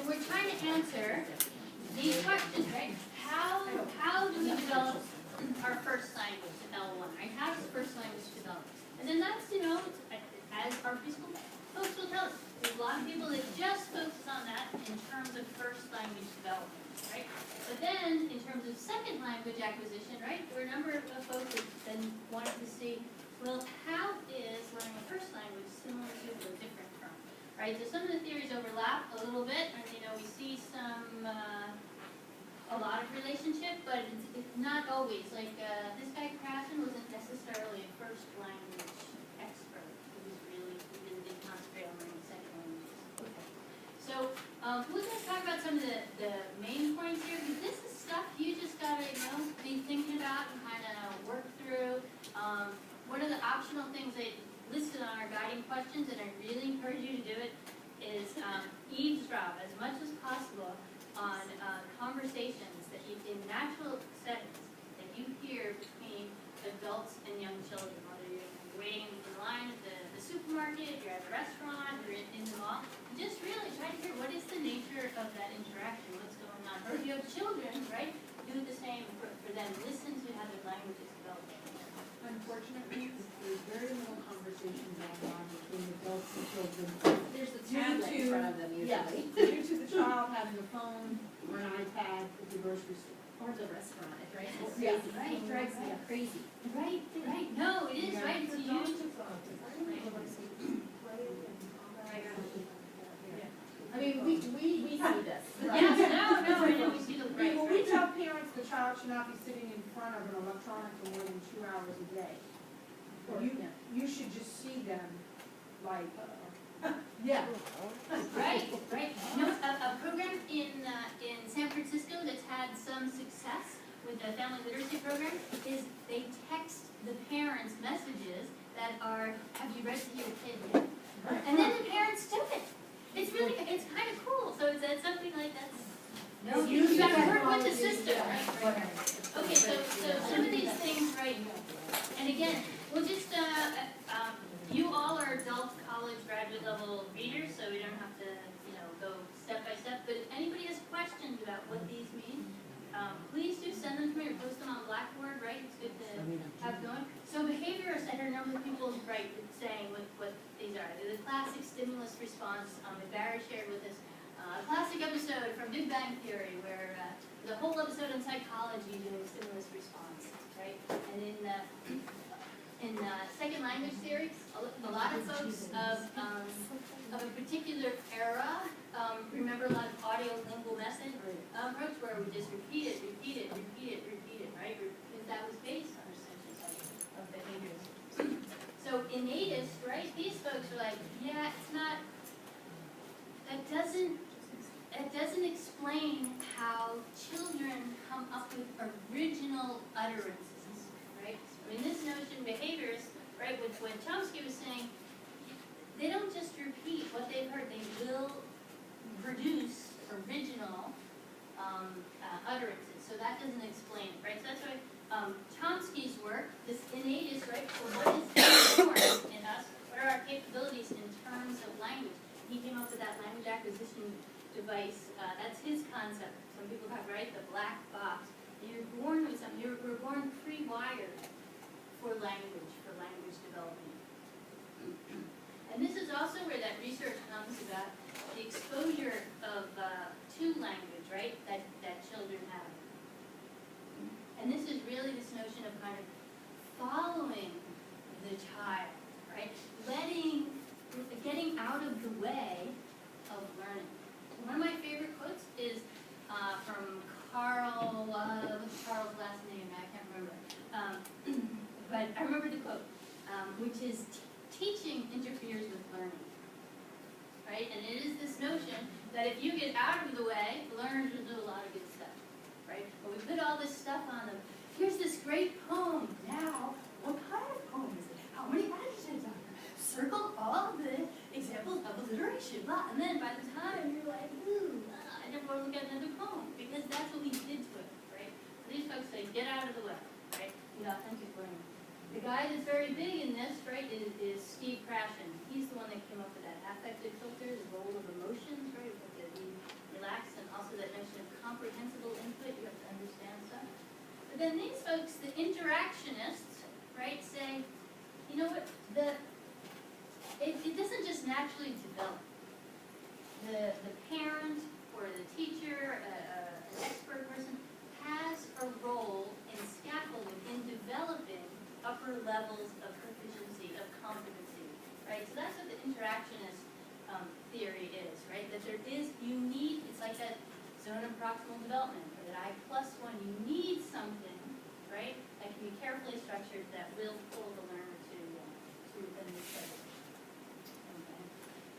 we're trying to answer these questions, right? How do we develop our first language at L1, right? How does first language develop? And then that's, as our preschool folks will tell us, there's a lot of people that just focus on that in terms of first language development, right? But then, in terms of second language acquisition, right, there were a number of folks that then wanted to see, well, how is learning a first language similar to or different from, right? So some of the theories overlap a little bit, and we see a lot of relationship, but it's not always. Like this guy Krashen wasn't necessarily a first language expert. He really did concentrate on learning second languages. Okay. So we're going to talk about some of the main points here, because this is stuff you just got to be thinking about and kind of work through. One of the optional things they listed on our guiding questions, and I really encourage you to do it, is eavesdrop as much as possible on conversations that in natural settings that you hear between adults and young children, whether you're waiting in line at the supermarket, you're at a restaurant, you're in the mall. Just really try to hear what is the nature of that interaction, what's going on. Or if you have children, right, do the same for them. Listen to how their language is developing. Unfortunately, there's very little conversation going on between adults and children. There's a tablet in front of them usually. Yes, due to the child having a phone or an iPad at the grocery store. Or the restaurant, it drives me Yeah. crazy. Right, It drives me crazy. Right. No, it is, right? It's a huge... I mean, we see this. Yes, no, I know, we see the right. When we tell parents the child should not be sitting in front of an electronic for more than 2 hours a day, you should just see them like, yeah. Right. A program in San Francisco that's had some success with the family literacy program is they text the parents messages that are, have you read to your kid yet? And then the parents do it. It's kind of cool. So it's something like that. No, you got to work with the system, right? Okay, so some of these things, right? And again, we'll just you all are adult college graduate level readers, so we don't have to go step by step. But if anybody has questions about what these mean, please do send them to me or post them on Blackboard, right? It's good to have going. So behaviorists, I heard a number of people saying what these are. They're the classic stimulus response that Barry shared with us. A classic episode from Big Bang Theory where the whole episode on psychology doing stimulus response, right? And in second language theory, a lot of folks of a particular era remember a lot of audio-lingual method approach where we just repeat it, right? Because that was based on a sense of behaviors. So innatists, right? These folks are like, yeah, it's not. That doesn't explain how children come up with original utterances, right? I mean, this notion, behaviors, right, what Chomsky was saying, they don't just repeat what they've heard, they will produce original utterances. So that doesn't explain it, right? So that's why Chomsky's work, this innatist, right, so what is inborn in us? What are our capabilities in terms of language? He came up with that language acquisition device. That's his concept. Some people have, right, the black box. You're born with something. You were born pre-wired for language development. And this is also where that research comes about the exposure of to language, right, that children have. And this is really this notion of kind of following the child, right, getting out of the way of learning. One of my favorite quotes is from Carl, what's Carl's last name? I can't remember. But I remember the quote, which is, teaching interferes with learning. Right? And it is this notion that if you get out of the way, learners will do a lot of good stuff. Right? But we put all this stuff on them. Here's this great poem. Now, what kind of poem is it? How many adjectives are there? Circle all the examples of alliteration. Blah. And then by the time you're like, ooh, I never want to look at another poem, because that's what we did to it. Right? So these folks say, get out of the way. Right? The authentic learning. The guy that's very big in this, right, is Steve Krashen. He's the one that came up with that affective filter, the role of emotions, right, with the But then these folks, the interactionists, right, say, you know what, it doesn't just naturally develop. The parent or the teacher, an expert person, has a role in scaffolding, in developing upper levels of proficiency, of competency, right? So that's what the interactionist theory is, right? That there is, you need, it's like that zone of proximal development, or that I+1, you need something, right, that can be carefully structured that will pull the learner to a new place. Okay.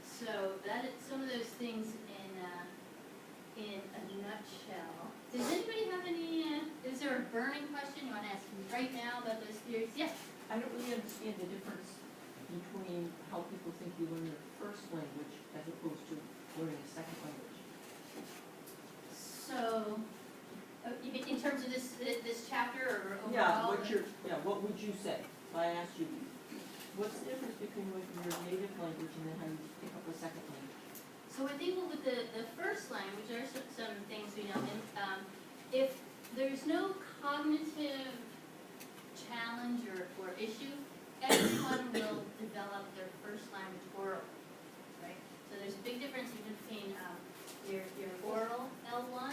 So that is some of those things in a nutshell. Does anybody have any, is there a burning question you want to ask me right now about those theories? Yes? I don't really understand the difference between how people think you learn your first language as opposed to learning a second language. So, in terms of this chapter or overall? What would you say? If I asked you, what's the difference between your native language and then how you pick up a second language? So I think with the first language, there are some things we know. If there's no cognitive challenge or issue, everyone will develop their first language orally, right? So there's a big difference even between your oral L1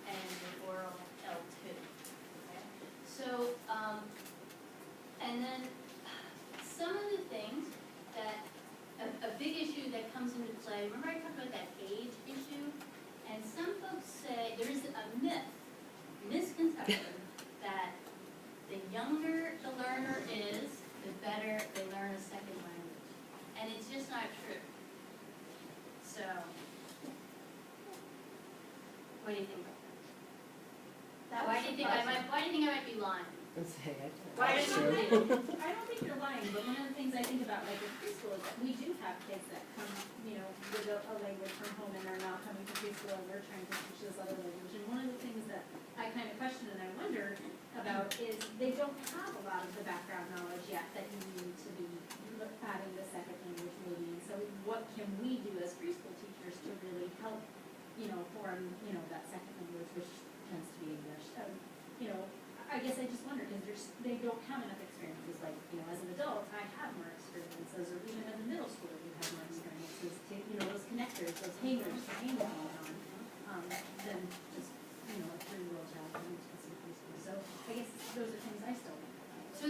and your oral L2. Okay? So, and then some of the things that a big issue that comes into play, remember I talked about that age issue? And some folks say, there is a misconception that the younger the learner is, the better they learn a second language. And it's just not true. So, what do you think about that? Why do you think I might be lying? Why do you I don't think you're lying, but one of the things I think about, like in preschool, is that we do have kids that come, with a language from home and are now coming to preschool and we're trying to teach this other language. And one of the things that I kind of question and I wonder about is they don't have a lot of the background knowledge yet that you need to be adding the second language maybe. And so what can we do as preschool teachers to really help, form, that second language, which tends to be English? I guess I just wonder, because they don't have enough experiences, like, as an adult, I have more experiences, or even as a middle schooler, you have more experiences to, those connectors, those hangers, to hang going on, than just, a 3-year-old child coming to us in preschool. So I guess those are things I still think about. So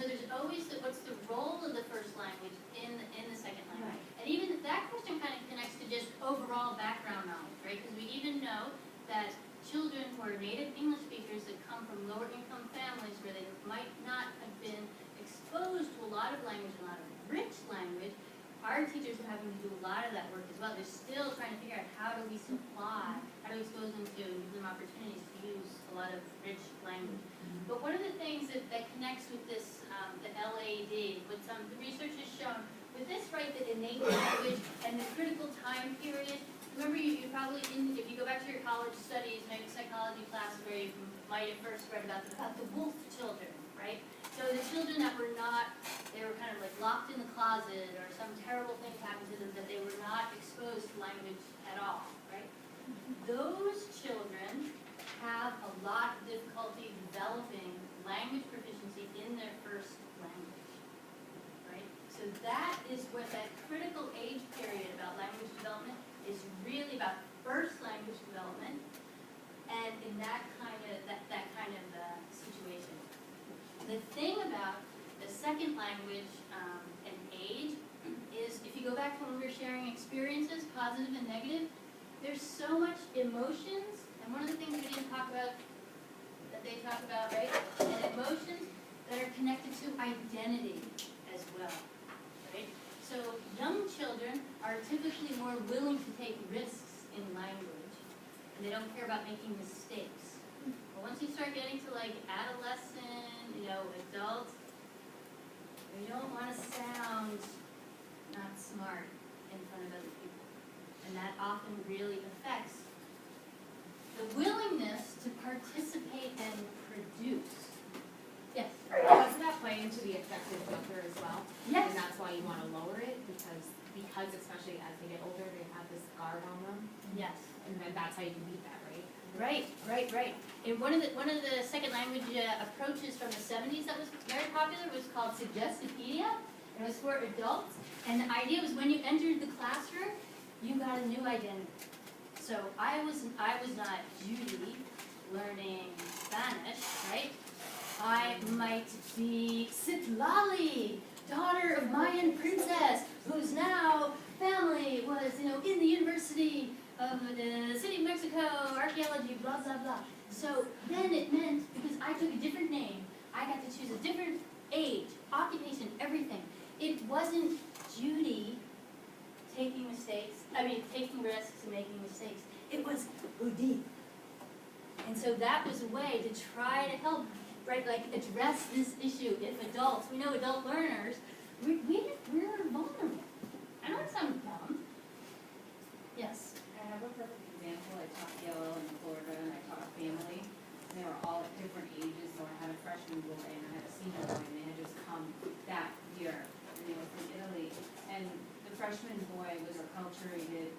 there's always what's the role of the first language in the second language? Right. And even that question kind of connects to just overall background knowledge, right? Because we even know that children who are native English speakers that come from lower income families where they might not have been exposed to a lot of language, a lot of rich language, our teachers are having to do a lot of that work as well. They're still trying to figure out how do we supply, how do we expose them to, give them opportunities to use a lot of rich language. But one of the things that connects with this, the LAD, what some the research has shown, with this, right, the innate language and the critical time period. Remember, you probably, if you go back to your college studies, maybe psychology class, where you might have first read about the wolf children, right? So the children that were not, they were kind of like locked in the closet, or some terrible thing happened to them, that they were not exposed to language at all, right? Those children have a lot of difficulty developing language proficiency in their first language, right? So that is what that critical age period about language development is really about first language development, and in that kind of situation. The thing about the second language and age is, if you go back to when we were sharing experiences, positive and negative, there's so much emotions, and one of the things we didn't talk about that they talk about, right, and emotions that are connected to identity as well, right? So young children are typically more willing to take risks in language, and they don't care about making mistakes. But once you start getting to like adolescent, adults, you don't want to sound not smart in front of other people. And that often really affects the willingness to participate and produce. Yes? Doesn't that play into the effective number as well? Yes. And that's why you want to lower it, because especially as they get older, they have this guard on them, Yes. and then that's how you can beat that, right? Right. And one of the second language approaches from the 70s that was very popular was called Suggestipedia. It was for adults, and the idea was when you entered the classroom, you got a new identity. So I was not Judy learning Spanish, right? I might be Citlali, daughter of Mayan princess, whose now family was, in the University of the City of Mexico, archaeology, blah, blah, blah. So then it meant, because I took a different name, I got to choose a different age, occupation, everything. It wasn't Judy taking risks and making mistakes. It was Udi. And so that was a way to try to help, right, like address this issue. If adults, we know adult learners, we're vulnerable. I know it sounds dumb. Yes. I have a perfect example. I taught ELL in Florida and I taught family. And they were all at different ages, so I had a freshman boy and I had a senior boy, and they had just come that year. And they were from Italy. And the freshman boy was acculturated,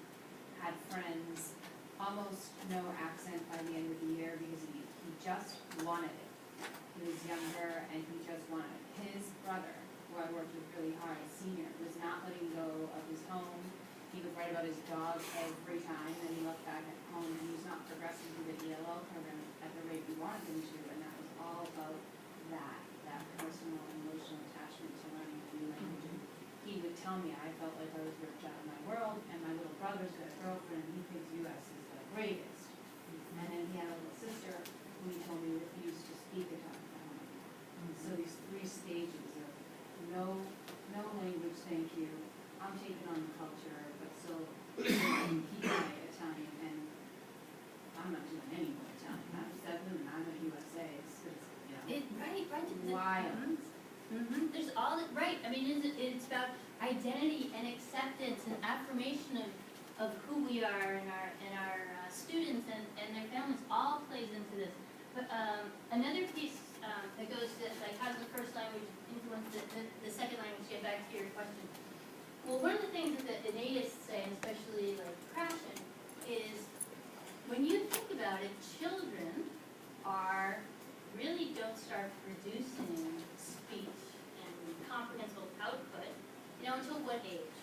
had friends, almost no accent by the end of the year because he just wanted it. He was younger and he just wanted it. His brother, who I worked with really hard, a senior, was not letting go of his home. He would write about his dog every time, and he left back at home, and he was not progressing through the ELL program at the rate we wanted him to, and that was all about that personal and emotional attachment to learning a new language. And he would tell me, I felt like I was ripped out of my world, and my little brother's got a girlfriend, and he thinks US is the greatest. And then he had a little sister who he told me refused to speak a tongue at home. So these 3 stages of no language, thank you, I'm taking on the culture, but still keeping my Italian, and I'm not doing any more Italian. I'm 7 and I'm at USA. It's Right. wild. Mm-hmm. There's all that, right. I mean, it's about identity and acceptance and affirmation of who we are and our students and their families all plays into this. But another piece that goes to, like, how does the first language influence the second language? Get back to your question. Well, one of the things that the natives say, and especially like Krashen, is when you think about it, children really don't start producing speech and comprehensible output, until what age?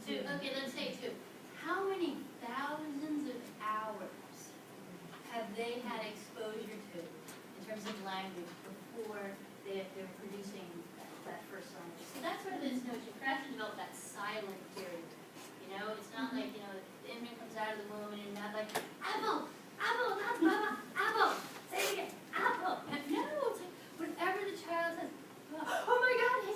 2. Okay, let's say 2. How many thousands of hours have they had exposure to in terms of language before they're producing that first language? So that's sort of this notion. Krashen developed that silent period. It's not like, the infant comes out of the womb and not like, apple, not mama, apple, say it again, apple. No, it's like, whatever the child says, oh my God, he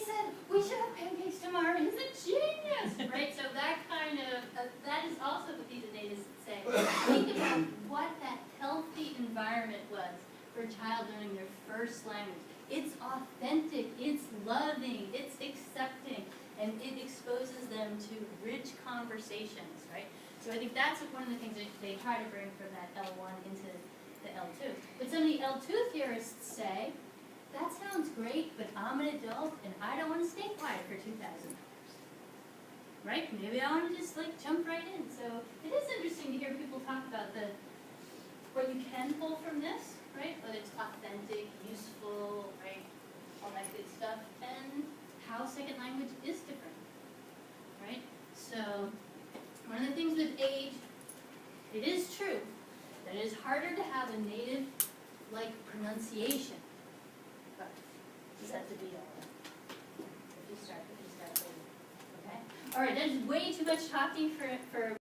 said, we should have pancakes tomorrow, he's a genius, right? So that kind of, that is also what these natives say. Think about what that healthy environment was for a child learning their first language. It's authentic, it's loving, it's accepting, and it exposes them to rich conversations, right? So I think that's one of the things that they try to bring from that L1 into the L2. But some of the L2 theorists say, that sounds great, but I'm an adult and I don't want to stay quiet for 2,000 hours. Right? Maybe I want to just jump right in. So it is interesting to hear people talk about what you can pull from this, right? Whether it's authentic, useful, right? All that good stuff. And how second language is different, right? So one of the things with age, it is true that it is harder to have a native-like pronunciation. But does that have to be all? If you start later. Okay? All right, that is way too much talking for